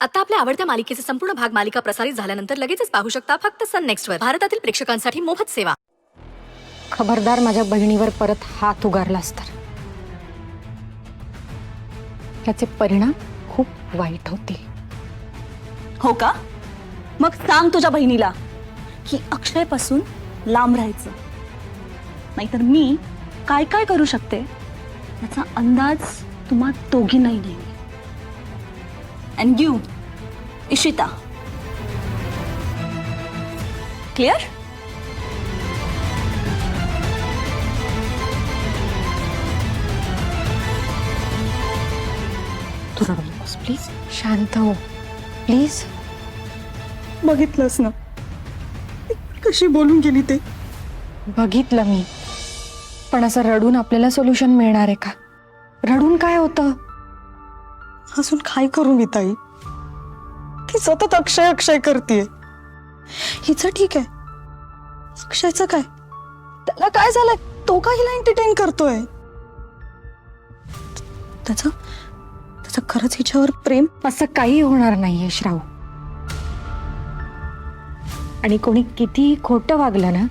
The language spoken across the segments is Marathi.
आता आपल्या आवडत्या मालिकेचे संपूर्ण भाग मालिका प्रसारित झाल्यानंतर लगेचच पाहू शकता फक्त सन नेक्स्टवर. भारतातील प्रेक्षकांसाठी मोफत सेवा. खबरदार माझ्या बहिणीवर परत हात उगारलास तर त्याचे परिणाम खूप वाईट होतील. हो का? मग सांग तुझ्या बहिणीला की अक्षय पासून लांब राहायचं, नाहीतर मी काय काय करू शकते याचा अंदाज तुम्हा दोघींनाही नाही. And you Ishita, clear? तू रडू नकोस प्लीज. शांत हो प्लीज. बघितलंस ना कशी बोलून गेली ते. बघितलं मी, पण असं रडून आपल्याला सोल्युशन मिळणार आहे का? रडून काय होतं? अजून काय करू मी ताई? ती सतत अक्षय अक्षय करतीये. हिचं ठीक आहे, अक्षयचं काय? त्याला काय झालंय? तो का हिला एंटरटेन करतोय? त्याचं त्याचं खरंच हिच्यावर प्रेम? असं काही होणार नाहीये श्राव. आणि कोणी कितीही खोटं वागलं ना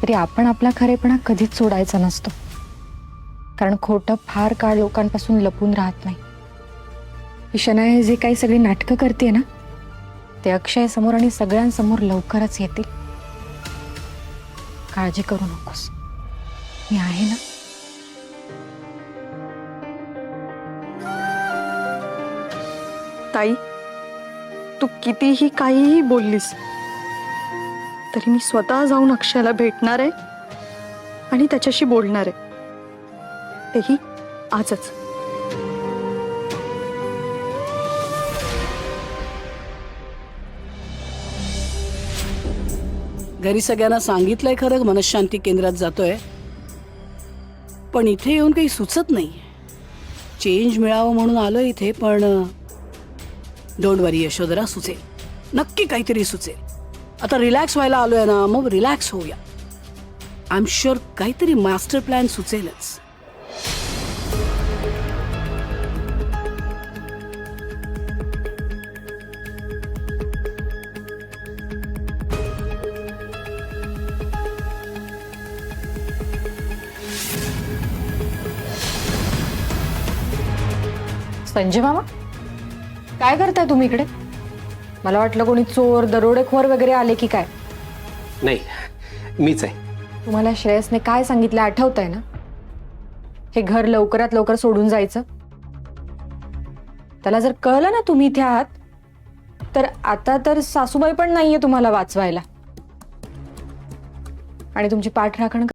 तरी आपण आपला खरेपणा कधीच सोडायचा नसतो, कारण खोटं फार काळ लोकांपासून लपून राहत नाही. शनाया जे काही सगळी नाटकं करते ना ते अक्षय समोर आणि सगळ्यांसमोर लवकरच येतील. काळजी करू नकोस, मी आहे ना. ताई, तू कितीही काहीही बोललीस तरी मी स्वतः जाऊन अक्षयला भेटणार आहे आणि त्याच्याशी बोलणार आहे, तेही आजच. घरी सगळ्यांना सांगितलंय खरं मनशांती केंद्रात जातोय, पण इथे येऊन काही सुचत नाही. चेंज मिळावं म्हणून आलोय इथे, पण डोंट वरी यशोधरा, सुचेल नक्की काहीतरी सुचेल. आता रिलॅक्स व्हायला आलोय ना, मग रिलॅक्स होऊया. आय एम शुअर काहीतरी मास्टर प्लॅन सुचेलच. संजय मामा, काय करताय तुम्ही इकडे? मला वाटलं कोणी चोर दरोडेखोर वगैरे आले की काय. नाही, मीच आहे. तुम्हाला श्रेयसने काय सांगितलं आठवतंय ना? हे घर लवकरात लवकर सोडून जायचं. त्याला जर कळलं ना तुम्ही इथे आहात तर आता तर सासूबाई पण नाहीये तुम्हाला वाचवायला, आणि तुमची पाठराखण